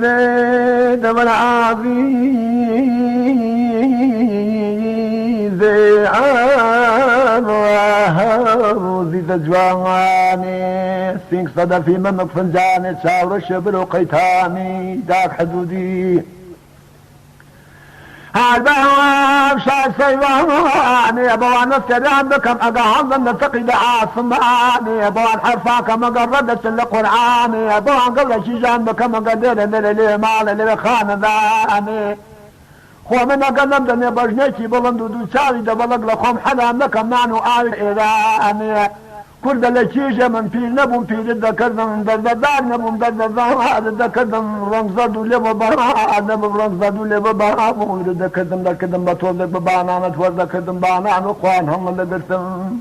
زيد من عزيزي زيد جواني سينك صدى في ممك فنجاني شاور الشبر وقيتاني داك حدودي هالبواب شاك سيواني ابوان السلام بكم اقهض النتقي عاصماني ابوان حرفاك مقردة القرآني ابوان قبل شيجان بكم قدر من الإيمان اللي خان ذاني خو من اقلمدني بجنيكي بلندو دوشاري دبلق لكم حلام لكم معنو آل إيراني كل لكيجة من في نبو في الذكرن دردار نبو دردار الذكرن رنزدو لببا نبو رنزدو لببا الذكرن ذكرن بطول ببانا نتور ذكرن بانا نقوان هم لقرتن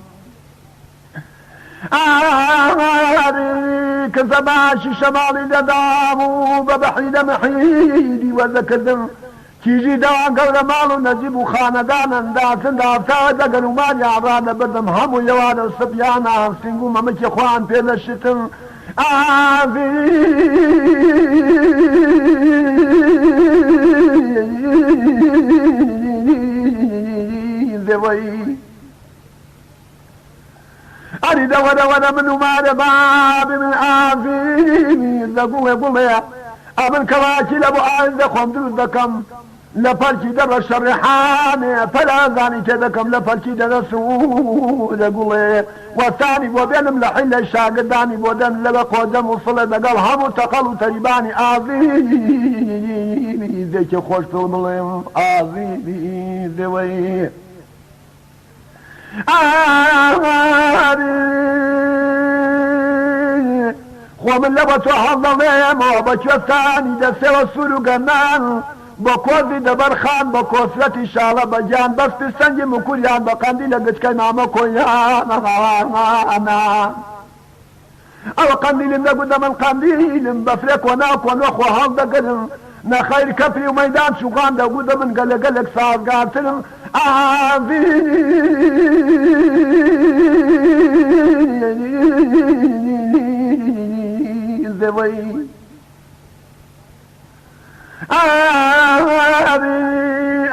كسباشي شمالي لدامو ببحري دمحيدي وذكرن كيجي دوا قول مالو نجيبو خاندانا داتن دافتا دقلو مالي عرانا بدم همو يوانا الصبيانا سنقو ممكي خوان بيلا الشتن ذوي أريد ودا منو مال باب من آفيني ذقو يقول يا أمن كواكي لابو آئن ذقوم دلدكم لفركي در الشرحاني فلا ذاني كذكم لفركي در سوء ذقول والثاني بودن لحل الشاقداني بودن لبق ودم وصل دقال همو تقلو تريباني آذيني ذيك خوش في المليم آذيني ذوي ومن لبتو حظمهم وبكو الثاني دسي والسلو قمان بكوزي دبرخان بكوسرتي شالة بجان بس تسنجي مكوليان بقاندي لقج كينامة كويان او قانديل نقود من قانديل بفريك وناك ونوخ وهال دقلن نخير كفري وميدان شوغان دقود من قلق صار قاتل زوي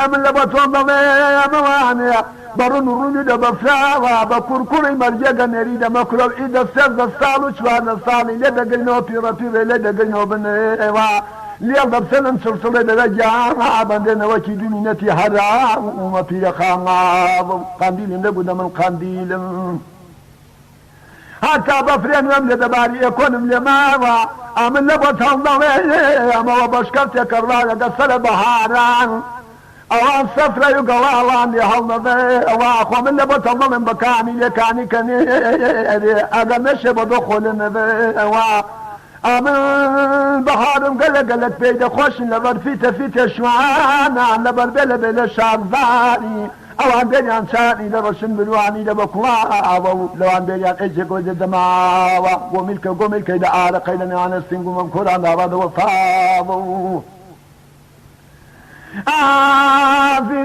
أمن لبطون ضمي برون روني دبفاوة بكركوري مرجاقا نريد مكرو إذا السرد الصالو شوان الصالي لدى قلنو بيرا لدى قلنو بنيوا ليالد بسنن سلسلة درجانا بندنا وكي دمينتي حرام وما في خاماب قانديل نقود من قانديل حتى بفرين ومن دباري يكون ملماوا امن لبطان ضمي اما وبشكرت كراغا قصر بهاران اوان سفرة يقوالان يهلنظي اواخو من لبطان ضمي بكاني لكاني كني اذا مشي بدخل النظي اوا امن بهارم قلق بيد خوش لبر فيتا شوانا لبر بلا شعباني اوان بيان شاني لرشن بلواني لبكوا لو عن بيان ايجي قوز الدماوة قوميلك اذا عارق اذا نعنى سنقو ممكور عن عرض وفاضو آفي